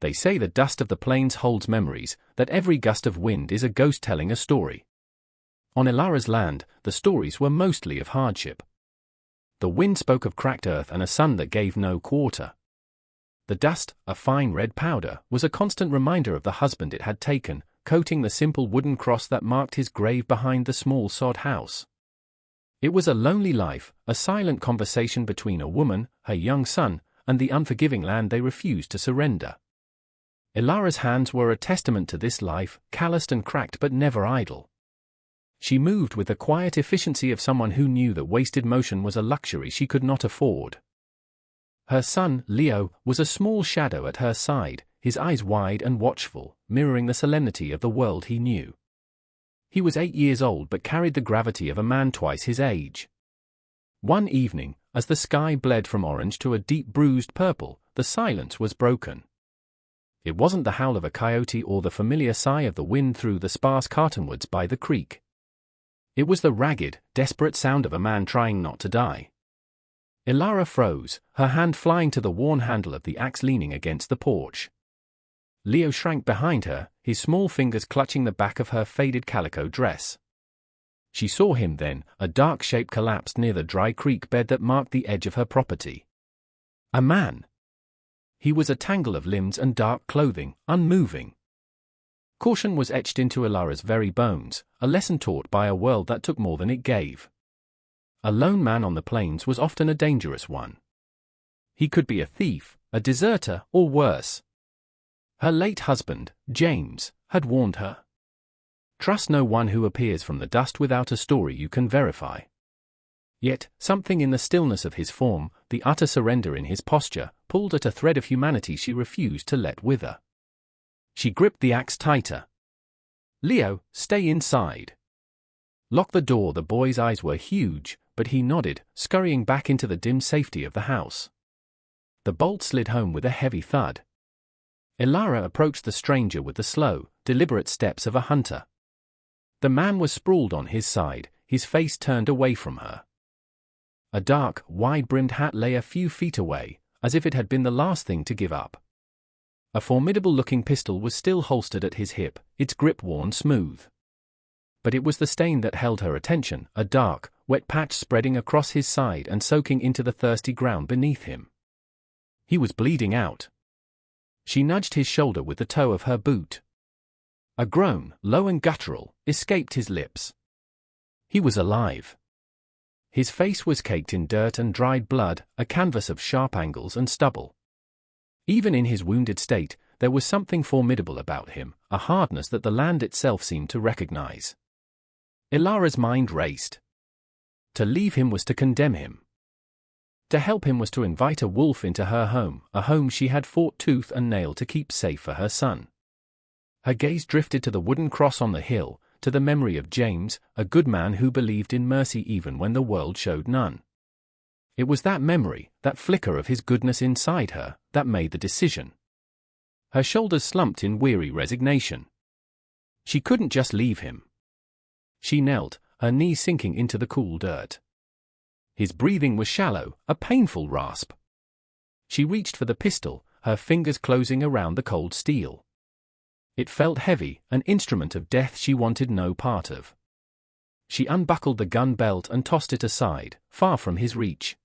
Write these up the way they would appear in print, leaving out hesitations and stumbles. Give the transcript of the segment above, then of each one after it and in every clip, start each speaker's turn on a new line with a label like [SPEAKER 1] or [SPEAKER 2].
[SPEAKER 1] They say the dust of the plains holds memories, that every gust of wind is a ghost telling a story. On Ilara's land, the stories were mostly of hardship. The wind spoke of cracked earth and a sun that gave no quarter. The dust, a fine red powder, was a constant reminder of the husband it had taken, coating the simple wooden cross that marked his grave behind the small sod house. It was a lonely life, a silent conversation between a woman, her young son, and the unforgiving land they refused to surrender. Ilara's hands were a testament to this life, calloused and cracked but never idle. She moved with the quiet efficiency of someone who knew that wasted motion was a luxury she could not afford. Her son, Leo, was a small shadow at her side, his eyes wide and watchful, mirroring the solemnity of the world he knew. He was 8 years old but carried the gravity of a man twice his age. One evening, as the sky bled from orange to a deep bruised purple, the silence was broken. It wasn't the howl of a coyote or the familiar sigh of the wind through the sparse cottonwoods by the creek. It was the ragged, desperate sound of a man trying not to die. Ilara froze, her hand flying to the worn handle of the axe leaning against the porch. Leo shrank behind her, his small fingers clutching the back of her faded calico dress. She saw him then, a dark shape collapsed near the dry creek bed that marked the edge of her property. A man. He was a tangle of limbs and dark clothing, unmoving. Caution was etched into Ilara's very bones, a lesson taught by a world that took more than it gave. A lone man on the plains was often a dangerous one. He could be a thief, a deserter, or worse. Her late husband, James, had warned her. Trust no one who appears from the dust without a story you can verify. Yet, something in the stillness of his form, the utter surrender in his posture, pulled at a thread of humanity she refused to let wither. She gripped the axe tighter. "Leo, stay inside." Lock the door. The boy's eyes were huge, but he nodded, scurrying back into the dim safety of the house. The bolt slid home with a heavy thud. Ilara approached the stranger with the slow, deliberate steps of a hunter. The man was sprawled on his side, his face turned away from her. A dark, wide-brimmed hat lay a few feet away, as if it had been the last thing to give up. A formidable-looking pistol was still holstered at his hip, its grip worn smooth. But it was the stain that held her attention, a dark, wet patch spreading across his side and soaking into the thirsty ground beneath him. He was bleeding out. She nudged his shoulder with the toe of her boot. A groan, low and guttural, escaped his lips. He was alive. His face was caked in dirt and dried blood, a canvas of sharp angles and stubble. Even in his wounded state, there was something formidable about him, a hardness that the land itself seemed to recognize. Ilara's mind raced. To leave him was to condemn him. To help him was to invite a wolf into her home, a home she had fought tooth and nail to keep safe for her son. Her gaze drifted to the wooden cross on the hill, to the memory of James, a good man who believed in mercy even when the world showed none. It was that memory, that flicker of his goodness inside her, that made the decision. Her shoulders slumped in weary resignation. She couldn't just leave him. She knelt, her knees sinking into the cool dirt. His breathing was shallow, a painful rasp. She reached for the pistol, her fingers closing around the cold steel. It felt heavy, an instrument of death she wanted no part of. She unbuckled the gun belt and tossed it aside, far from his reach.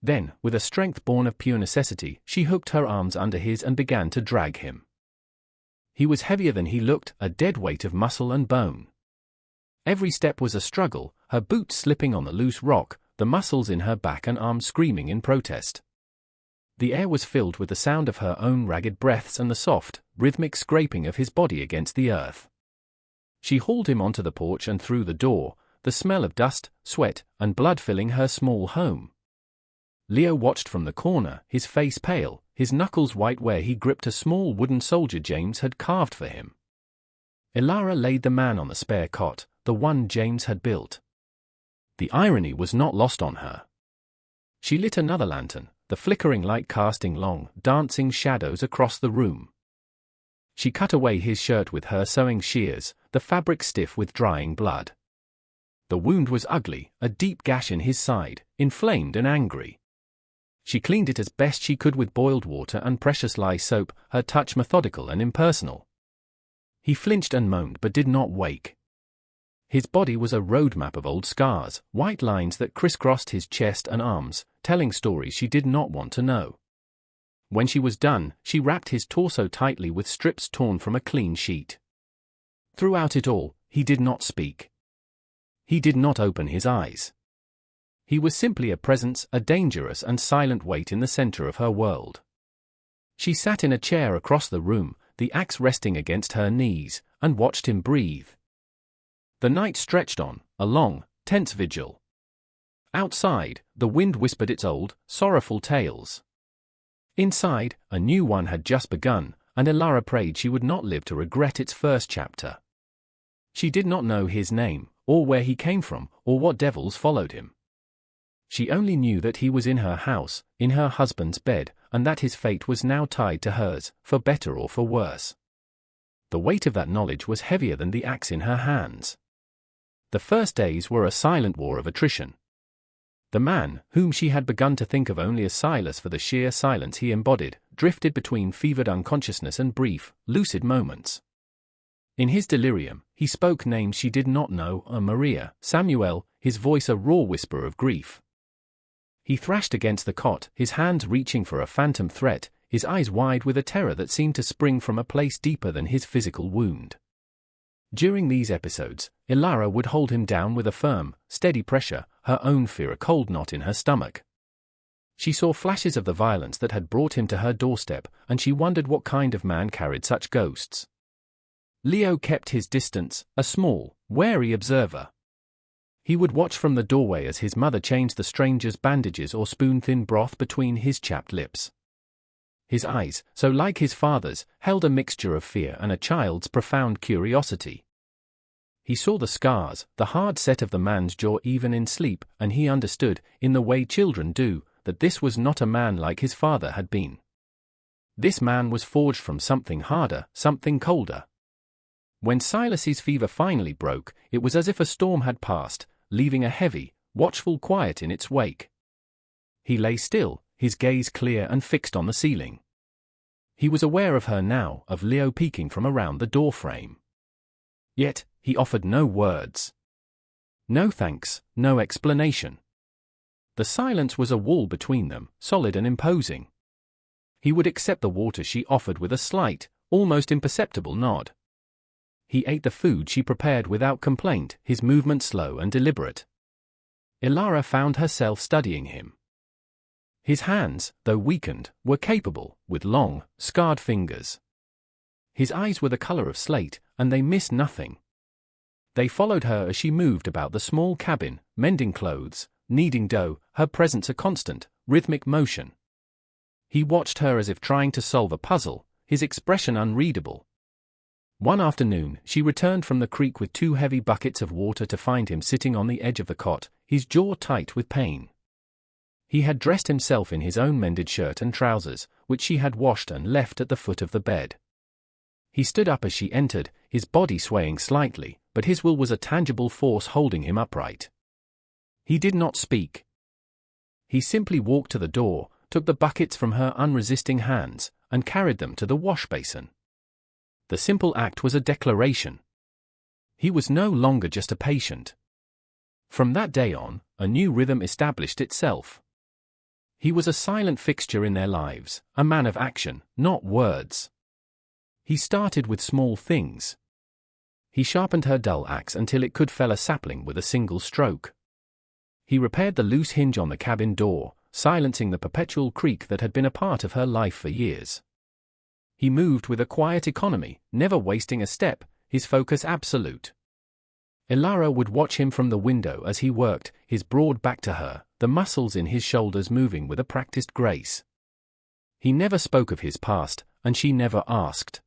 [SPEAKER 1] Then, with a strength born of pure necessity, she hooked her arms under his and began to drag him. He was heavier than he looked, a dead weight of muscle and bone. Every step was a struggle, her boots slipping on the loose rock, the muscles in her back and arms screaming in protest. The air was filled with the sound of her own ragged breaths and the soft, rhythmic scraping of his body against the earth. She hauled him onto the porch and through the door, the smell of dust, sweat, and blood filling her small home. Leo watched from the corner, his face pale, his knuckles white where he gripped a small wooden soldier James had carved for him. Ilara laid the man on the spare cot, the one James had built. The irony was not lost on her. She lit another lantern, the flickering light casting long, dancing shadows across the room. She cut away his shirt with her sewing shears, the fabric stiff with drying blood. The wound was ugly, a deep gash in his side, inflamed and angry. She cleaned it as best she could with boiled water and precious lye soap, her touch methodical and impersonal. He flinched and moaned but did not wake. His body was a roadmap of old scars, white lines that crisscrossed his chest and arms, telling stories she did not want to know. When she was done, she wrapped his torso tightly with strips torn from a clean sheet. Throughout it all, he did not speak. He did not open his eyes. He was simply a presence, a dangerous and silent weight in the center of her world. She sat in a chair across the room, the axe resting against her knees, and watched him breathe. The night stretched on, a long, tense vigil. Outside, the wind whispered its old, sorrowful tales. Inside, a new one had just begun, and Elara prayed she would not live to regret its first chapter. She did not know his name, or where he came from, or what devils followed him. She only knew that he was in her house, in her husband's bed, and that his fate was now tied to hers, for better or for worse. The weight of that knowledge was heavier than the axe in her hands. The first days were a silent war of attrition. The man, whom she had begun to think of only as Silas for the sheer silence he embodied, drifted between fevered unconsciousness and brief, lucid moments. In his delirium, he spoke names she did not know, Maria, Samuel, his voice a raw whisper of grief. He thrashed against the cot, his hands reaching for a phantom threat, his eyes wide with a terror that seemed to spring from a place deeper than his physical wound. During these episodes, Elara would hold him down with a firm, steady pressure, her own fear a cold knot in her stomach. She saw flashes of the violence that had brought him to her doorstep, and she wondered what kind of man carried such ghosts. Leo kept his distance, a small, wary observer. He would watch from the doorway as his mother changed the stranger's bandages or spoon-thin broth between his chapped lips. His eyes, so like his father's, held a mixture of fear and a child's profound curiosity. He saw the scars, the hard set of the man's jaw even in sleep, and he understood, in the way children do, that this was not a man like his father had been. This man was forged from something harder, something colder. When Silas's fever finally broke, it was as if a storm had passed, leaving a heavy, watchful quiet in its wake. He lay still, his gaze clear and fixed on the ceiling. He was aware of her now, of Leo peeking from around the doorframe. Yet, he offered no words. No thanks, no explanation. The silence was a wall between them, solid and imposing. He would accept the water she offered with a slight, almost imperceptible nod. He ate the food she prepared without complaint, his movement slow and deliberate. Elara found herself studying him. His hands, though weakened, were capable, with long, scarred fingers. His eyes were the color of slate, and they missed nothing. They followed her as she moved about the small cabin, mending clothes, kneading dough, her presence a constant, rhythmic motion. He watched her as if trying to solve a puzzle, his expression unreadable. One afternoon, she returned from the creek with 2 heavy buckets of water to find him sitting on the edge of the cot, his jaw tight with pain. He had dressed himself in his own mended shirt and trousers, which she had washed and left at the foot of the bed. He stood up as she entered, his body swaying slightly, but his will was a tangible force holding him upright. He did not speak. He simply walked to the door, took the buckets from her unresisting hands, and carried them to the wash basin. The simple act was a declaration. He was no longer just a patient. From that day on, a new rhythm established itself. He was a silent fixture in their lives, a man of action, not words. He started with small things. He sharpened her dull axe until it could fell a sapling with a single stroke. He repaired the loose hinge on the cabin door, silencing the perpetual creak that had been a part of her life for years. He moved with a quiet economy, never wasting a step, his focus absolute. Elara would watch him from the window as he worked, his broad back to her, the muscles in his shoulders moving with a practiced grace. He never spoke of his past, and she never asked.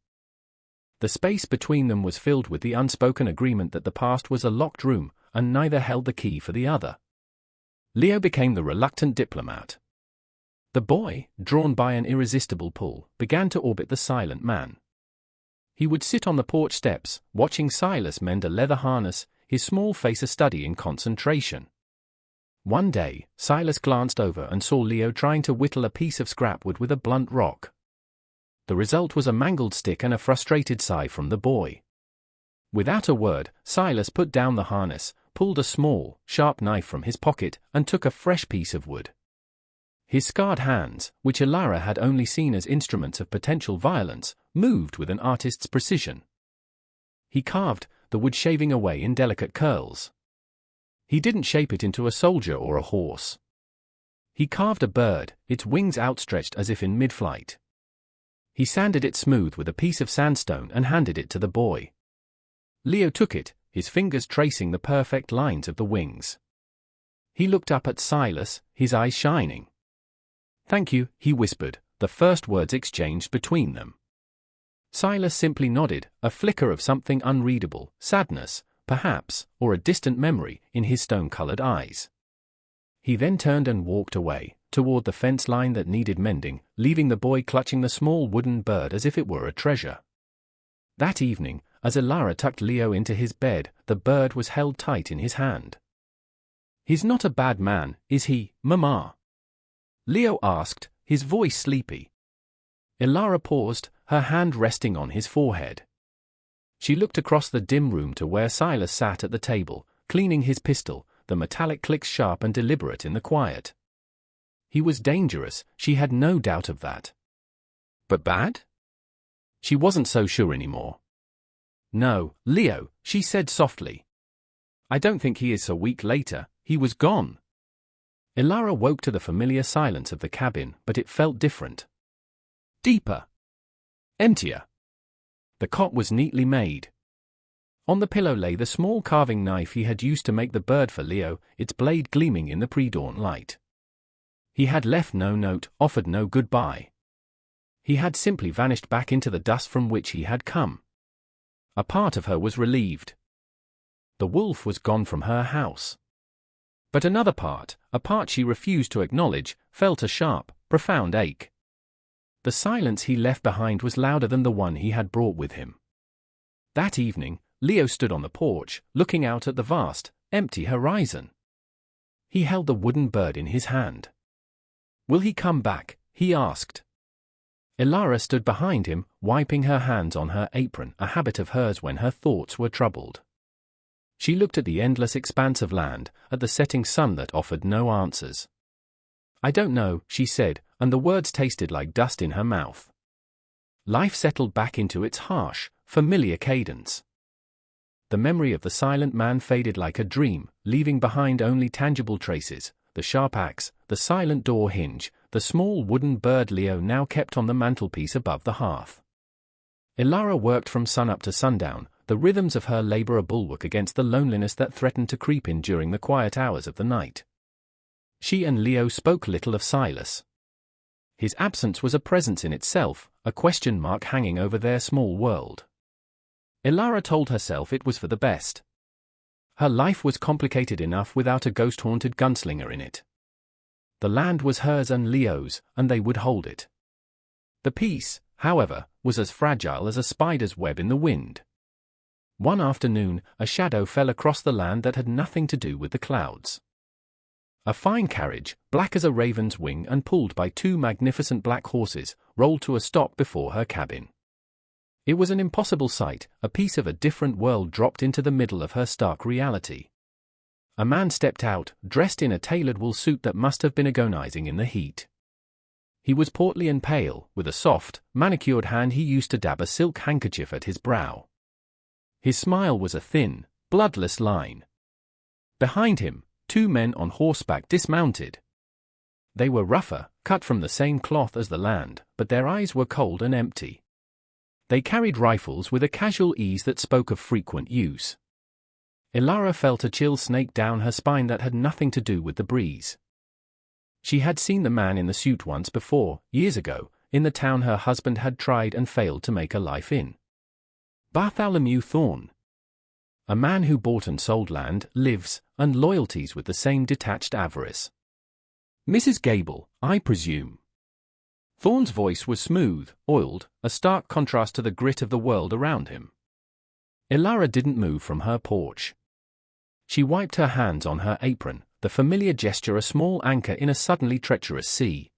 [SPEAKER 1] The space between them was filled with the unspoken agreement that the past was a locked room, and neither held the key for the other. Leo became the reluctant diplomat. The boy, drawn by an irresistible pull, began to orbit the silent man. He would sit on the porch steps, watching Silas mend a leather harness, his small face a study in concentration. One day, Silas glanced over and saw Leo trying to whittle a piece of scrap wood with a blunt rock. The result was a mangled stick and a frustrated sigh from the boy. Without a word, Silas put down the harness, pulled a small, sharp knife from his pocket, and took a fresh piece of wood. His scarred hands, which Ilara had only seen as instruments of potential violence, moved with an artist's precision. He carved, the wood shaving away in delicate curls. He didn't shape it into a soldier or a horse. He carved a bird, its wings outstretched as if in mid-flight. He sanded it smooth with a piece of sandstone and handed it to the boy. Leo took it, his fingers tracing the perfect lines of the wings. He looked up at Silas, his eyes shining. "Thank you," he whispered, the first words exchanged between them. Silas simply nodded, a flicker of something unreadable, sadness, perhaps, or a distant memory, in his stone-colored eyes. He then turned and walked away, toward the fence line that needed mending, leaving the boy clutching the small wooden bird as if it were a treasure. That evening, as Ilara tucked Leo into his bed, the bird was held tight in his hand. "He's not a bad man, is he, Mama?" Leo asked, his voice sleepy. Ilara paused, her hand resting on his forehead. She looked across the dim room to where Silas sat at the table, cleaning his pistol, the metallic clicks sharp and deliberate in the quiet. He was dangerous, she had no doubt of that. But bad? She wasn't so sure anymore. "No, Leo," she said softly. "I don't think he is." A week later, he was gone. Ilara woke to the familiar silence of the cabin, but it felt different. Deeper. Emptier. The cot was neatly made. On the pillow lay the small carving knife he had used to make the bird for Leo, its blade gleaming in the pre-dawn light. He had left no note, offered no goodbye. He had simply vanished back into the dust from which he had come. A part of her was relieved. The wolf was gone from her house. But another part, a part she refused to acknowledge, felt a sharp, profound ache. The silence he left behind was louder than the one he had brought with him. That evening, Leo stood on the porch, looking out at the vast, empty horizon. He held the wooden bird in his hand. "Will he come back?" he asked. Ilara stood behind him, wiping her hands on her apron, a habit of hers when her thoughts were troubled. She looked at the endless expanse of land, at the setting sun that offered no answers. "I don't know," she said, and the words tasted like dust in her mouth. Life settled back into its harsh, familiar cadence. The memory of the silent man faded like a dream, leaving behind only tangible traces, the sharp axe, the silent door hinge, the small wooden bird Leo now kept on the mantelpiece above the hearth. Ilara worked from sunup to sundown, the rhythms of her labor a bulwark against the loneliness that threatened to creep in during the quiet hours of the night. She and Leo spoke little of Silas. His absence was a presence in itself, a question mark hanging over their small world. Ilara told herself it was for the best. Her life was complicated enough without a ghost-haunted gunslinger in it. The land was hers and Leo's, and they would hold it. The peace, however, was as fragile as a spider's web in the wind. One afternoon, a shadow fell across the land that had nothing to do with the clouds. A fine carriage, black as a raven's wing and pulled by two magnificent black horses, rolled to a stop before her cabin. It was an impossible sight, a piece of a different world dropped into the middle of her stark reality. A man stepped out, dressed in a tailored wool suit that must have been agonizing in the heat. He was portly and pale, with a soft, manicured hand he used to dab a silk handkerchief at his brow. His smile was a thin, bloodless line. Behind him, two men on horseback dismounted. They were rougher, cut from the same cloth as the land, but their eyes were cold and empty. They carried rifles with a casual ease that spoke of frequent use. Ilara felt a chill snake down her spine that had nothing to do with the breeze. She had seen the man in the suit once before, years ago, in the town her husband had tried and failed to make a life in. Bartholomew Thorne. A man who bought and sold land, lives, and loyalties with the same detached avarice. "Mrs. Gable, I presume." Thorne's voice was smooth, oiled, a stark contrast to the grit of the world around him. Ilara didn't move from her porch. She wiped her hands on her apron, the familiar gesture a small anchor in a suddenly treacherous sea.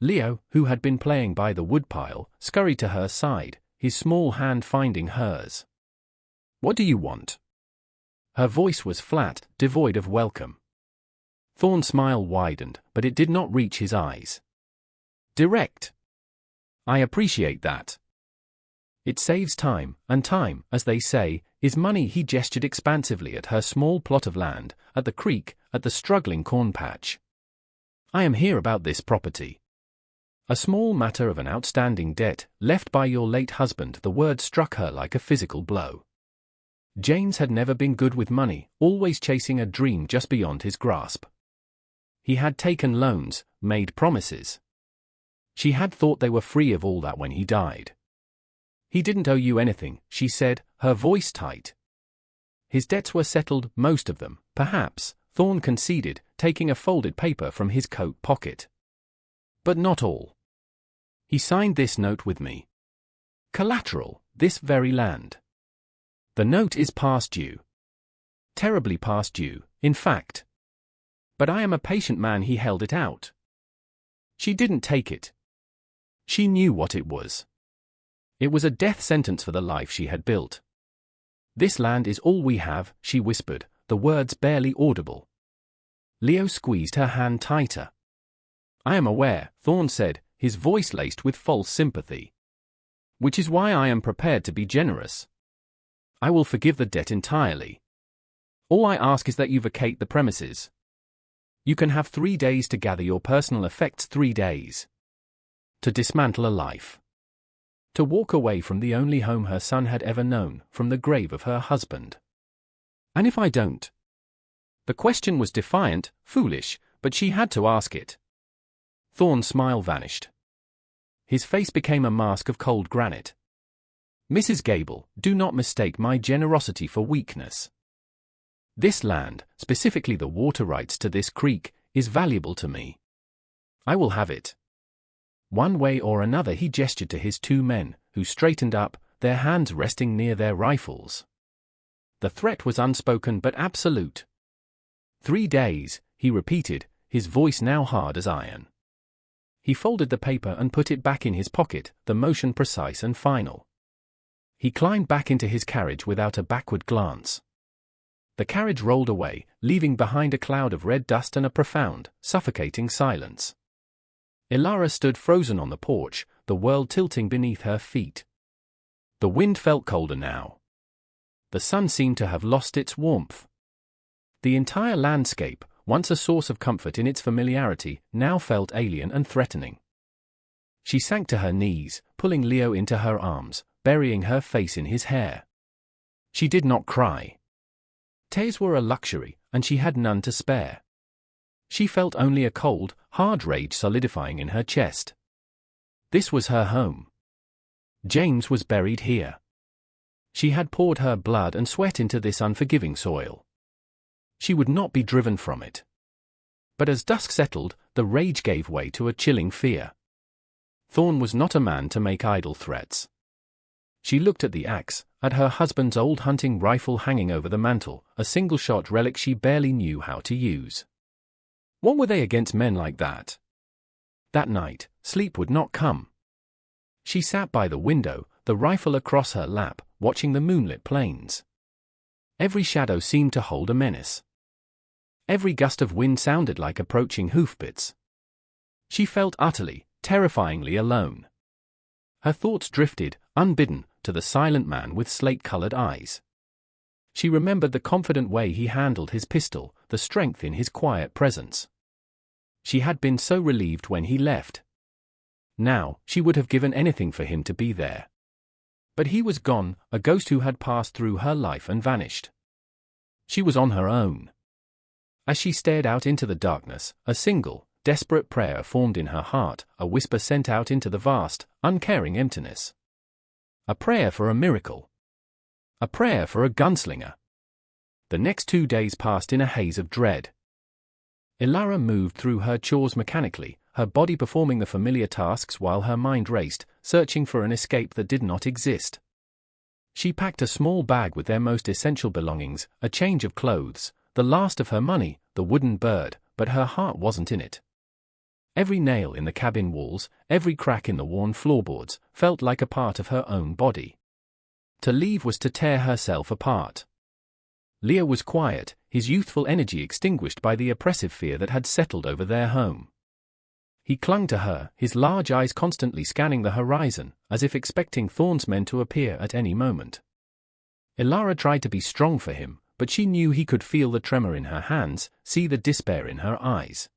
[SPEAKER 1] Leo, who had been playing by the woodpile, scurried to her side, his small hand finding hers. "What do you want?" Her voice was flat, devoid of welcome. Thorn's smile widened, but it did not reach his eyes. "Direct." "I appreciate that. It saves time, and time, as they say, is money." He gestured expansively at her small plot of land, at the creek, at the struggling corn patch. "I am here about this property. A small matter of an outstanding debt, left by your late husband." The word struck her like a physical blow. James had never been good with money, always chasing a dream just beyond his grasp. He had taken loans, made promises. She had thought they were free of all that when he died. "He didn't owe you anything," she said, her voice tight. "His debts were settled, most of them, perhaps," Thorn conceded, taking a folded paper from his coat pocket. "But not all. He signed this note with me. Collateral, this very land. The note is past due. Terribly past due, in fact. But I am a patient man." He held it out. She didn't take it. She knew what it was. It was a death sentence for the life she had built. "This land is all we have," she whispered, the words barely audible. Leo squeezed her hand tighter. "I am aware," Thorn said, his voice laced with false sympathy. "Which is why I am prepared to be generous. I will forgive the debt entirely. All I ask is that you vacate the premises. You can have 3 days to gather your personal effects, 3 days. To dismantle a life. To walk away from the only home her son had ever known, from the grave of her husband." "And if I don't?" The question was defiant, foolish, but she had to ask it. Thorn's smile vanished. His face became a mask of cold granite. "Mrs. Gable, do not mistake my generosity for weakness. This land, specifically the water rights to this creek, is valuable to me. I will have it. One way or another." He gestured to his 2 men, who straightened up, their hands resting near their rifles. The threat was unspoken but absolute. 3 days, he repeated, his voice now hard as iron. He folded the paper and put it back in his pocket, the motion precise and final. He climbed back into his carriage without a backward glance. The carriage rolled away, leaving behind a cloud of red dust and a profound, suffocating silence. Ilara stood frozen on the porch, the world tilting beneath her feet. The wind felt colder now. The sun seemed to have lost its warmth. The entire landscape, once a source of comfort in its familiarity, now felt alien and threatening. She sank to her knees, pulling Leo into her arms, burying her face in his hair. She did not cry. Tears were a luxury, and she had none to spare. She felt only a cold, hard rage solidifying in her chest. This was her home. James was buried here. She had poured her blood and sweat into this unforgiving soil. She would not be driven from it. But as dusk settled, the rage gave way to a chilling fear. Thorn was not a man to make idle threats. She looked at the axe, at her husband's old hunting rifle hanging over the mantel, a single-shot relic she barely knew how to use. What were they against men like that? That night, sleep would not come. She sat by the window, the rifle across her lap, watching the moonlit plains. Every shadow seemed to hold a menace. Every gust of wind sounded like approaching hoofbeats. She felt utterly, terrifyingly alone. Her thoughts drifted, unbidden, to the silent man with slate-colored eyes. She remembered the confident way he handled his pistol, the strength in his quiet presence. She had been so relieved when he left. Now, she would have given anything for him to be there. But he was gone, a ghost who had passed through her life and vanished. She was on her own. As she stared out into the darkness, a single, desperate prayer formed in her heart, a whisper sent out into the vast, uncaring emptiness. A prayer for a miracle. A prayer for a gunslinger. The next 2 days passed in a haze of dread. Ilara moved through her chores mechanically, her body performing the familiar tasks while her mind raced, searching for an escape that did not exist. She packed a small bag with their most essential belongings, a change of clothes, the last of her money, the wooden bird, but her heart wasn't in it. Every nail in the cabin walls, every crack in the worn floorboards, felt like a part of her own body. To leave was to tear herself apart. Leo was quiet, his youthful energy extinguished by the oppressive fear that had settled over their home. He clung to her, his large eyes constantly scanning the horizon, as if expecting Thorn's men to appear at any moment. Ilara tried to be strong for him, but she knew he could feel the tremor in her hands, see the despair in her eyes.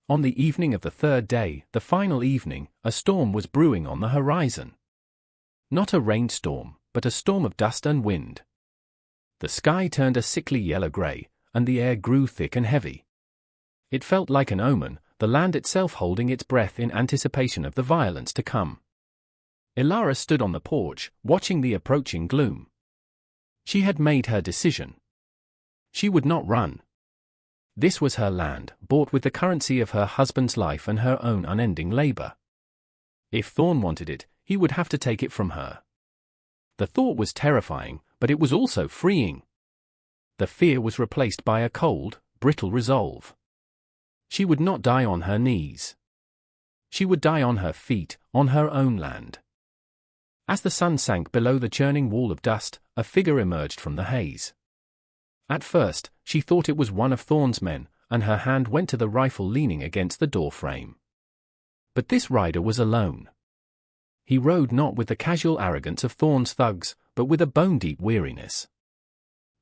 [SPEAKER 1] On the evening of the third day, the final evening, a storm was brewing on the horizon. Not a rainstorm, but a storm of dust and wind. The sky turned a sickly yellow-grey, and the air grew thick and heavy. It felt like an omen, the land itself holding its breath in anticipation of the violence to come. Ilara stood on the porch, watching the approaching gloom. She had made her decision. She would not run. This was her land, bought with the currency of her husband's life and her own unending labor. If Thorn wanted it, he would have to take it from her. The thought was terrifying, but it was also freeing. The fear was replaced by a cold, brittle resolve. She would not die on her knees. She would die on her feet, on her own land. As the sun sank below the churning wall of dust, a figure emerged from the haze. At first, she thought it was one of Thorn's men, and her hand went to the rifle leaning against the doorframe. But this rider was alone. He rode not with the casual arrogance of Thorn's thugs, but with a bone-deep weariness.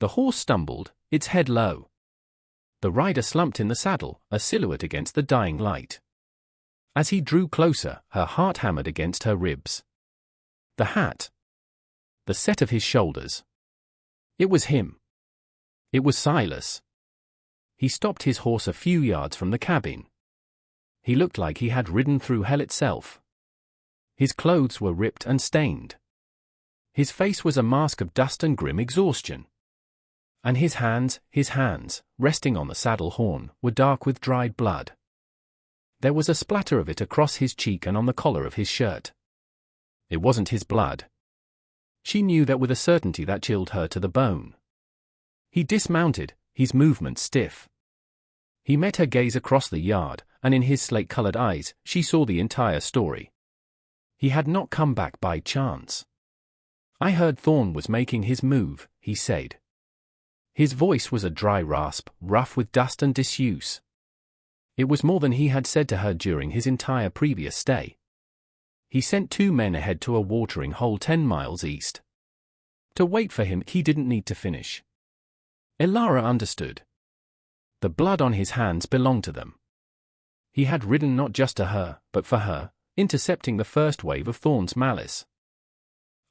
[SPEAKER 1] The horse stumbled, its head low. The rider slumped in the saddle, a silhouette against the dying light. As he drew closer, her heart hammered against her ribs. The hat. The set of his shoulders. It was him. It was Silas. He stopped his horse a few yards from the cabin. He looked like he had ridden through hell itself. His clothes were ripped and stained. His face was a mask of dust and grim exhaustion. And his hands, resting on the saddle horn, were dark with dried blood. There was a splatter of it across his cheek and on the collar of his shirt. It wasn't his blood. She knew that with a certainty that chilled her to the bone. He dismounted, his movements stiff. He met her gaze across the yard, and in his slate-colored eyes, she saw the entire story. He had not come back by chance. I heard Thorn was making his move, he said. His voice was a dry rasp, rough with dust and disuse. It was more than he had said to her during his entire previous stay. He sent 2 men ahead to a watering hole 10 miles east. To wait for him, he didn't need to finish. Ilara understood. The blood on his hands belonged to them. He had ridden not just to her, but for her, intercepting the first wave of Thorn's malice.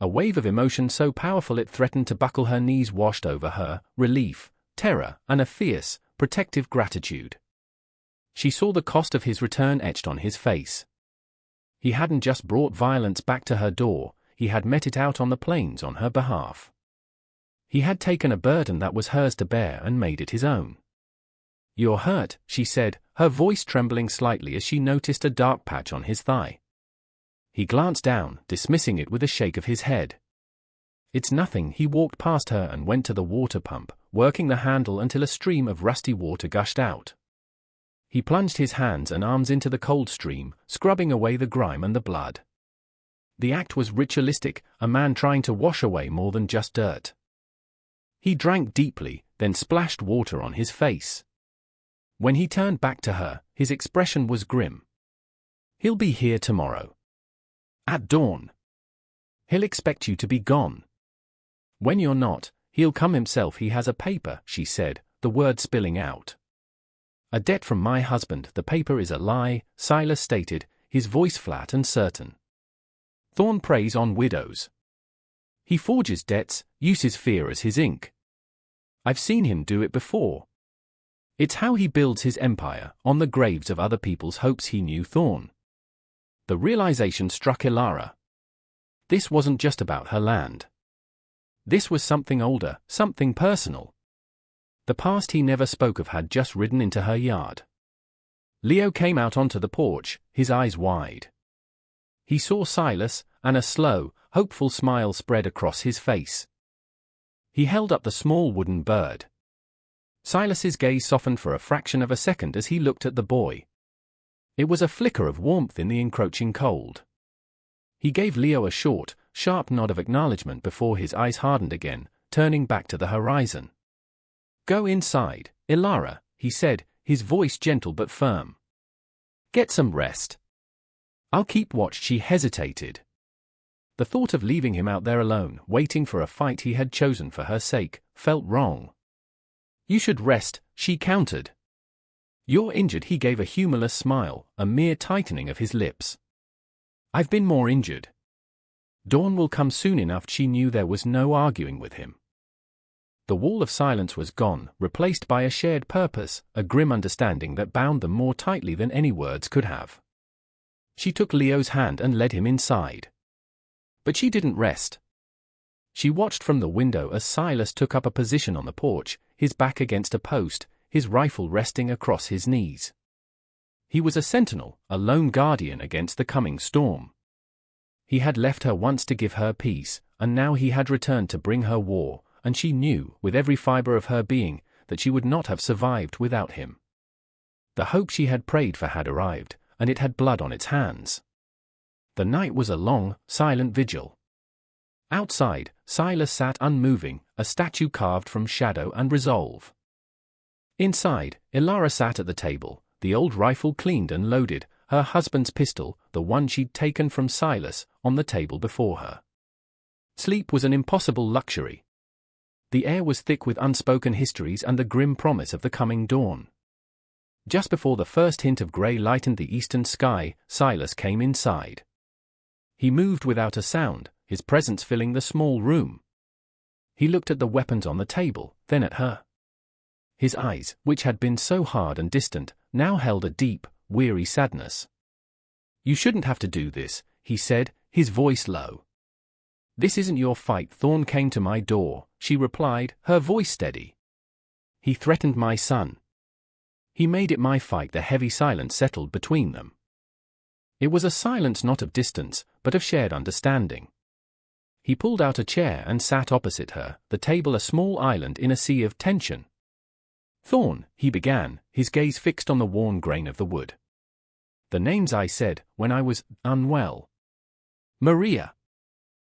[SPEAKER 1] A wave of emotion so powerful it threatened to buckle her knees washed over her, relief, terror, and a fierce, protective gratitude. She saw the cost of his return etched on his face. He hadn't just brought violence back to her door, he had met it out on the plains on her behalf. He had taken a burden that was hers to bear and made it his own. "You're hurt," she said, her voice trembling slightly as she noticed a dark patch on his thigh. He glanced down, dismissing it with a shake of his head. "It's nothing." He walked past her and went to the water pump, working the handle until a stream of rusty water gushed out. He plunged his hands and arms into the cold stream, scrubbing away the grime and the blood. The act was ritualistic, a man trying to wash away more than just dirt. He drank deeply, then splashed water on his face. When he turned back to her, his expression was grim. "He'll be here tomorrow. At dawn. He'll expect you to be gone. When you're not, he'll come himself. He has a paper," she said, the word spilling out. "A debt from my husband. The paper is a lie," Silas stated, his voice flat and certain. "Thorn preys on widows. He forges debts, uses fear as his ink. I've seen him do it before. It's how he builds his empire, on the graves of other people's hopes." He knew Thorn. The realization struck Ilara. This wasn't just about her land. This was something older, something personal. The past he never spoke of had just ridden into her yard. Leo came out onto the porch, his eyes wide. He saw Silas, and a slow, hopeful smile spread across his face. He held up the small wooden bird. Silas's gaze softened for a fraction of a second as he looked at the boy. It was a flicker of warmth in the encroaching cold. He gave Leo a short, sharp nod of acknowledgement before his eyes hardened again, turning back to the horizon. "Go inside, Ilara," he said, his voice gentle but firm. "Get some rest. I'll keep watch." She hesitated. The thought of leaving him out there alone, waiting for a fight he had chosen for her sake, felt wrong. "You should rest," she countered. "You're injured." He gave a humorless smile, a mere tightening of his lips. "I've been more injured. Dawn will come soon enough." She knew there was no arguing with him. The wall of silence was gone, replaced by a shared purpose, a grim understanding that bound them more tightly than any words could have. She took Leo's hand and led him inside. But she didn't rest. She watched from the window as Silas took up a position on the porch, his back against a post, his rifle resting across his knees. He was a sentinel, a lone guardian against the coming storm. He had left her once to give her peace, and now he had returned to bring her war, and she knew, with every fiber of her being, that she would not have survived without him. The hope she had prayed for had arrived, and it had blood on its hands. The night was a long, silent vigil. Outside, Silas sat unmoving, a statue carved from shadow and resolve. Inside, Ilara sat at the table, the old rifle cleaned and loaded, her husband's pistol, the one she'd taken from Silas, on the table before her. Sleep was an impossible luxury. The air was thick with unspoken histories and the grim promise of the coming dawn. Just before the first hint of grey lightened the eastern sky, Silas came inside. He moved without a sound, his presence filling the small room. He looked at the weapons on the table, then at her. His eyes, which had been so hard and distant, now held a deep, weary sadness. "You shouldn't have to do this," he said, his voice low. "This isn't your fight." "Thorn came to my door," she replied, her voice steady. "He threatened my son. He made it my fight." The heavy silence settled between them. It was a silence not of distance, but of shared understanding. He pulled out a chair and sat opposite her, the table a small island in a sea of tension. "Thorn," he began, his gaze fixed on the worn grain of the wood. "The names I said, when I was unwell. Maria.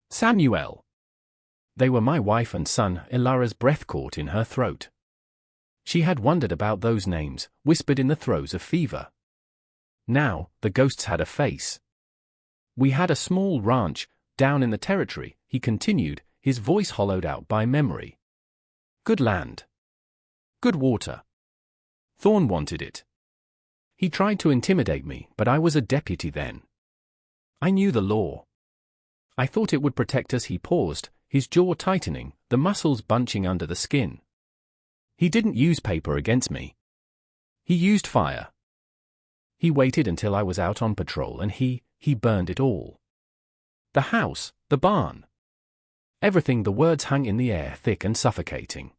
[SPEAKER 1] Samuel. They were my wife and son." Ilara's breath caught in her throat. She had wondered about those names, whispered in the throes of fever. Now, the ghosts had a face. "We had a small ranch, down in the territory," he continued, his voice hollowed out by memory. "Good land. Good water. Thorn wanted it. He tried to intimidate me, but I was a deputy then. I knew the law. I thought it would protect us." He paused, his jaw tightening, the muscles bunching under the skin. "He didn't use paper against me. He used fire. He waited until I was out on patrol and he burned it all. The house, the barn. Everything." The words hung in the air, thick and suffocating.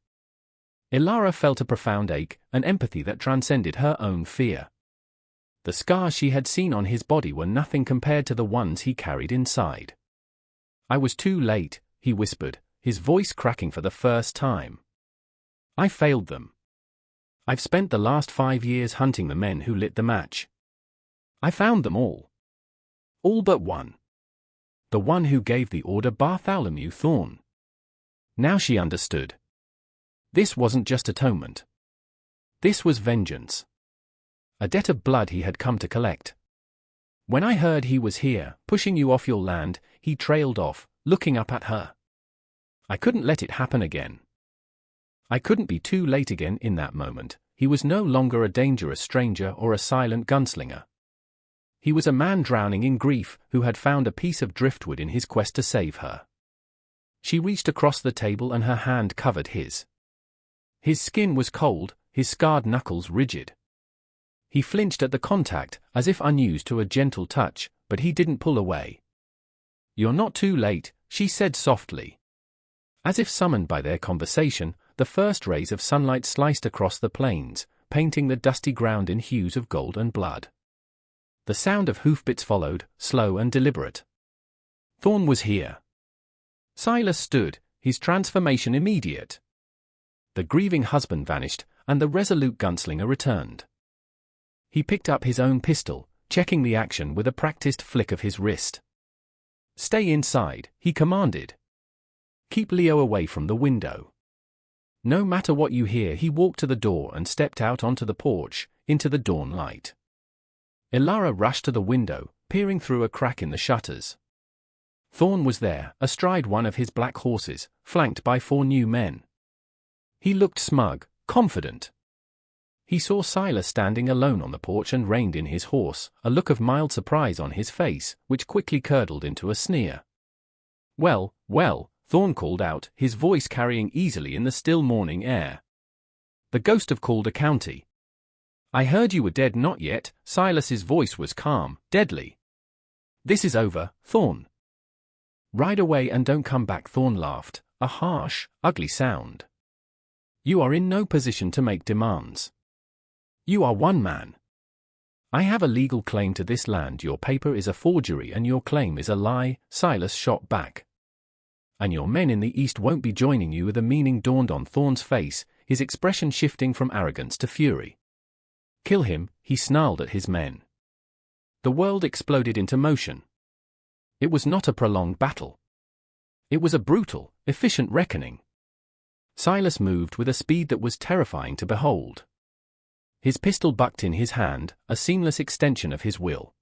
[SPEAKER 1] Ilara felt a profound ache, an empathy that transcended her own fear. The scars she had seen on his body were nothing compared to the ones he carried inside. "I was too late," he whispered, his voice cracking for the first time. "I failed them. I've spent the last 5 years hunting the men who lit the match. I found them all. All but one. The one who gave the order, Bartholomew Thorn." Now she understood. This wasn't just atonement. This was vengeance. A debt of blood he had come to collect. "When I heard he was here, pushing you off your land," he trailed off, looking up at her. "I couldn't let it happen again. I couldn't be too late again." In that moment, he was no longer a dangerous stranger or a silent gunslinger. He was a man drowning in grief, who had found a piece of driftwood in his quest to save her. She reached across the table and her hand covered his. His skin was cold, his scarred knuckles rigid. He flinched at the contact, as if unused to a gentle touch, but he didn't pull away. "You're not too late," she said softly. As if summoned by their conversation, the first rays of sunlight sliced across the plains, painting the dusty ground in hues of gold and blood. The sound of hoofbeats followed, slow and deliberate. Thorn was here. Silas stood, his transformation immediate. The grieving husband vanished, and the resolute gunslinger returned. He picked up his own pistol, checking the action with a practiced flick of his wrist. "Stay inside," he commanded. "Keep Leo away from the window." No matter what you hear, he walked to the door and stepped out onto the porch, into the dawn light. Ilara rushed to the window, peering through a crack in the shutters. Thorn was there, astride one of his black horses, flanked by 4 new men. He looked smug, confident. He saw Silas standing alone on the porch and reined in his horse, a look of mild surprise on his face, which quickly curdled into a sneer. "Well, well," Thorn called out, his voice carrying easily in the still morning air. "The ghost of Calder County. I heard you were dead." "Not yet." Silas's voice was calm, deadly. "This is over, Thorn. Ride away and don't come back." Thorn laughed, a harsh, ugly sound. "You are in no position to make demands. You are one man. I have a legal claim to this land. Your paper is a forgery and your claim is a lie." Silas shot back. "And your men in the east won't be joining you." The meaning dawned on Thorn's face, his expression shifting from arrogance to fury. "Kill him," he snarled at his men. The world exploded into motion. It was not a prolonged battle. It was a brutal, efficient reckoning. Silas moved with a speed that was terrifying to behold. His pistol bucked in his hand, a seamless extension of his will.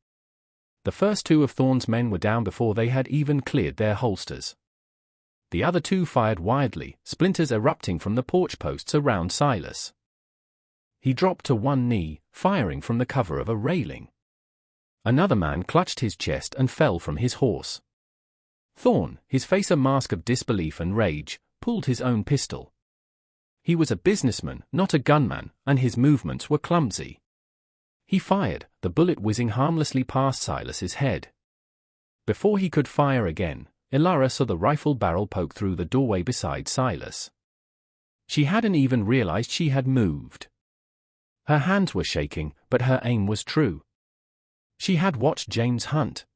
[SPEAKER 1] The first 2 of Thorn's men were down before they had even cleared their holsters. The other 2 fired wildly, splinters erupting from the porch posts around Silas. He dropped to one knee, firing from the cover of a railing. Another man clutched his chest and fell from his horse. Thorn, his face a mask of disbelief and rage, pulled his own pistol. He was a businessman, not a gunman, and his movements were clumsy. He fired, the bullet whizzing harmlessly past Silas's head. Before he could fire again, Ilara saw the rifle barrel poke through the doorway beside Silas. She hadn't even realized she had moved. Her hands were shaking, but her aim was true. She had watched James hunt.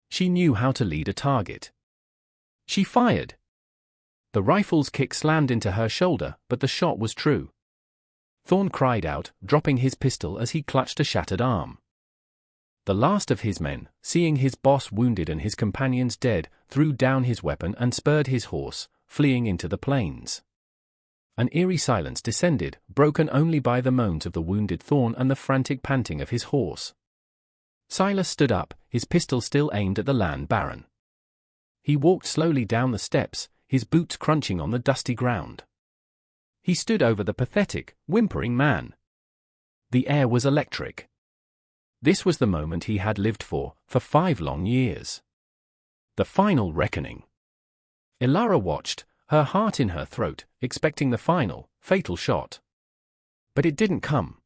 [SPEAKER 1] She knew how to lead a target. She fired. The rifle's kick slammed into her shoulder, but the shot was true. Thorn cried out, dropping his pistol as he clutched a shattered arm. The last of his men, seeing his boss wounded and his companions dead, threw down his weapon and spurred his horse, fleeing into the plains. An eerie silence descended, broken only by the moans of the wounded Thorn and the frantic panting of his horse. Silas stood up, his pistol still aimed at the land baron. He walked slowly down the steps, his boots crunching on the dusty ground. He stood over the pathetic, whimpering man. The air was electric. This was the moment he had lived for 5 long years. The final reckoning. Ilara watched, her heart in her throat, expecting the final, fatal shot. But it didn't come.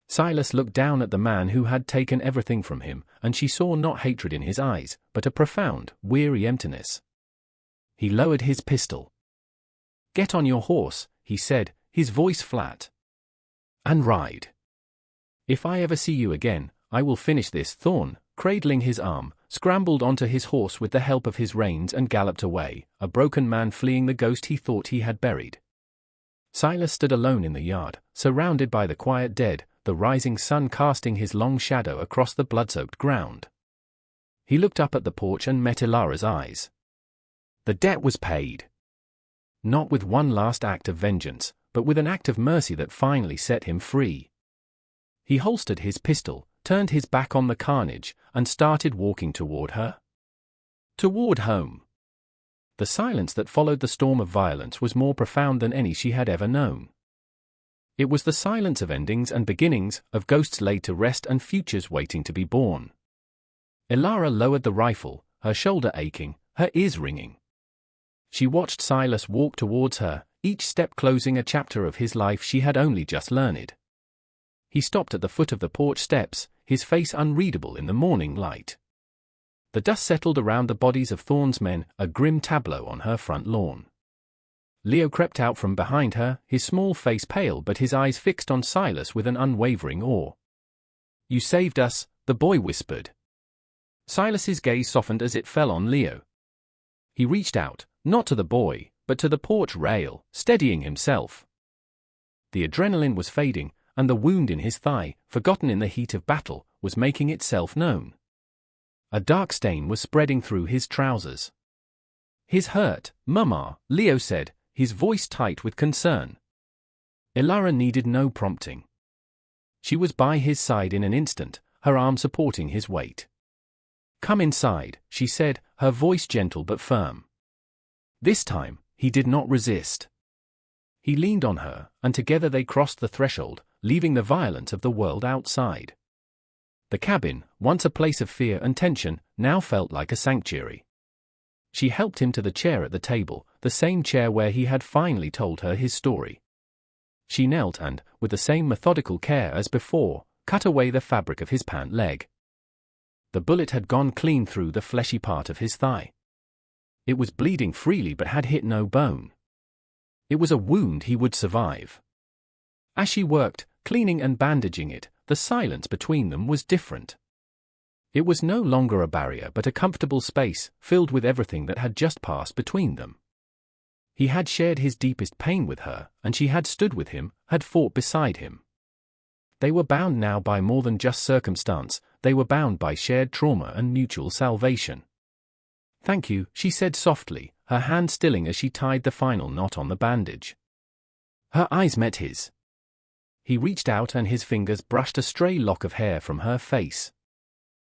[SPEAKER 1] Silas looked down at the man who had taken everything from him, and she saw not hatred in his eyes, but a profound, weary emptiness. He lowered his pistol. "Get on your horse," he said, his voice flat. "And ride. If I ever see you again, I will finish this." Thorn, cradling his arm, scrambled onto his horse with the help of his reins and galloped away, a broken man fleeing the ghost he thought he had buried. Silas stood alone in the yard, surrounded by the quiet dead, the rising sun casting his long shadow across the blood-soaked ground. He looked up at the porch and met Ilara's eyes. The debt was paid. Not with one last act of vengeance, but with an act of mercy that finally set him free. He holstered his pistol, turned his back on the carnage, and started walking toward her. Toward home. The silence that followed the storm of violence was more profound than any she had ever known. It was the silence of endings and beginnings, of ghosts laid to rest and futures waiting to be born. Ilara lowered the rifle, her shoulder aching, her ears ringing. She watched Silas walk towards her, each step closing a chapter of his life she had only just learned. He stopped at the foot of the porch steps, his face unreadable in the morning light. The dust settled around the bodies of Thorn's men, a grim tableau on her front lawn. Leo crept out from behind her, his small face pale but his eyes fixed on Silas with an unwavering awe. "You saved us," the boy whispered. Silas's gaze softened as it fell on Leo. He reached out, not to the boy, but to the porch rail, steadying himself. The adrenaline was fading, and the wound in his thigh, forgotten in the heat of battle, was making itself known. A dark stain was spreading through his trousers. "He's hurt, Mama," Leo said, his voice tight with concern. Ilara needed no prompting. She was by his side in an instant, her arm supporting his weight. "Come inside," she said, her voice gentle but firm. This time, he did not resist. He leaned on her, and together they crossed the threshold, leaving the violence of the world outside. The cabin, once a place of fear and tension, now felt like a sanctuary. She helped him to the chair at the table, the same chair where he had finally told her his story. She knelt and, with the same methodical care as before, cut away the fabric of his pant leg. The bullet had gone clean through the fleshy part of his thigh. It was bleeding freely but had hit no bone. It was a wound he would survive. As she worked, cleaning and bandaging it, the silence between them was different. It was no longer a barrier but a comfortable space, filled with everything that had just passed between them. He had shared his deepest pain with her, and she had stood with him, had fought beside him. They were bound now by more than just circumstance, they were bound by shared trauma and mutual salvation. "Thank you," she said softly, her hand stilling as she tied the final knot on the bandage. Her eyes met his. He reached out and his fingers brushed a stray lock of hair from her face.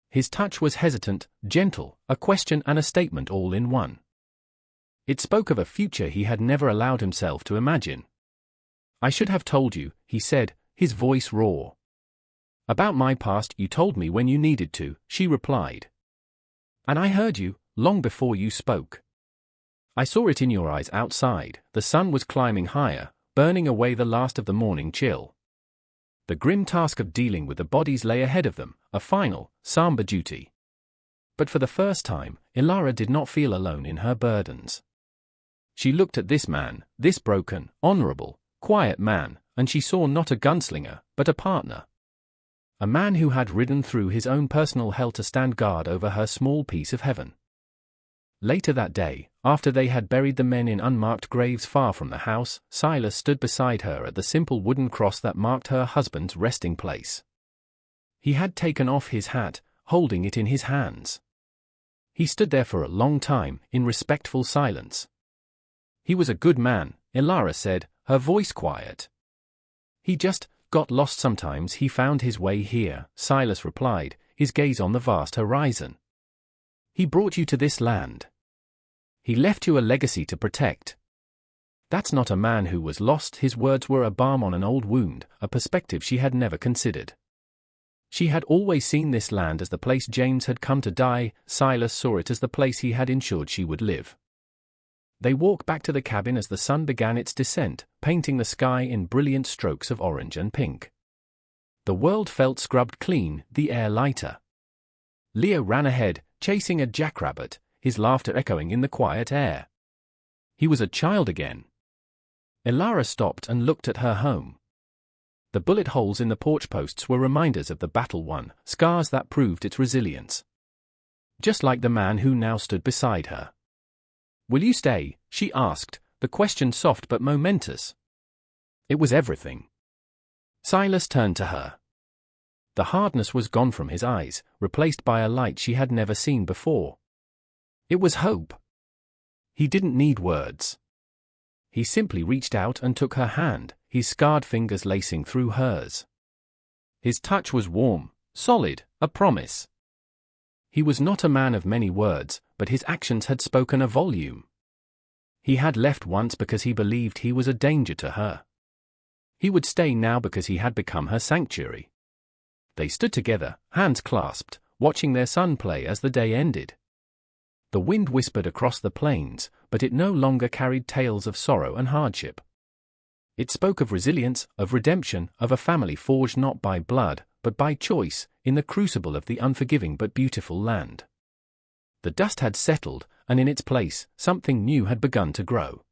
[SPEAKER 1] His touch was hesitant, gentle, a question and a statement all in one. It spoke of a future he had never allowed himself to imagine. "I should have told you," he said, his voice raw. "About my past you told me when you needed to," she replied. "And I heard you, long before you spoke. I saw it in your eyes outside." The sun was climbing higher, burning away the last of the morning chill. The grim task of dealing with the bodies lay ahead of them, a final, somber duty. But for the first time, Ilara did not feel alone in her burdens. She looked at this man, this broken, honorable, quiet man, and she saw not a gunslinger, but a partner. A man who had ridden through his own personal hell to stand guard over her small piece of heaven. Later that day, after they had buried the men in unmarked graves far from the house, Silas stood beside her at the simple wooden cross that marked her husband's resting place. He had taken off his hat, holding it in his hands. He stood there for a long time, in respectful silence. "He was a good man," Ilara said, her voice quiet. "He just got lost sometimes. He found his way here," Silas replied, his gaze on the vast horizon. "He brought you to this land. He left you a legacy to protect. That's not a man who was lost." His words were a balm on an old wound, a perspective she had never considered. She had always seen this land as the place James had come to die. Silas saw it as the place he had ensured she would live. They walked back to the cabin as the sun began its descent, painting the sky in brilliant strokes of orange and pink. The world felt scrubbed clean, the air lighter. Leo ran ahead, chasing a jackrabbit, his laughter echoing in the quiet air. He was a child again. Ilara stopped and looked at her home. The bullet holes in the porch posts were reminders of the battle won, scars that proved its resilience. Just like the man who now stood beside her. "Will you stay?" she asked, the question soft but momentous. It was everything. Silas turned to her. The hardness was gone from his eyes, replaced by a light she had never seen before. It was hope. He didn't need words. He simply reached out and took her hand, his scarred fingers lacing through hers. His touch was warm, solid, a promise. He was not a man of many words, but his actions had spoken a volume. He had left once because he believed he was a danger to her. He would stay now because he had become her sanctuary. They stood together, hands clasped, watching their son play as the day ended. The wind whispered across the plains, but it no longer carried tales of sorrow and hardship. It spoke of resilience, of redemption, of a family forged not by blood, but by choice, in the crucible of the unforgiving but beautiful land. The dust had settled, and in its place, something new had begun to grow.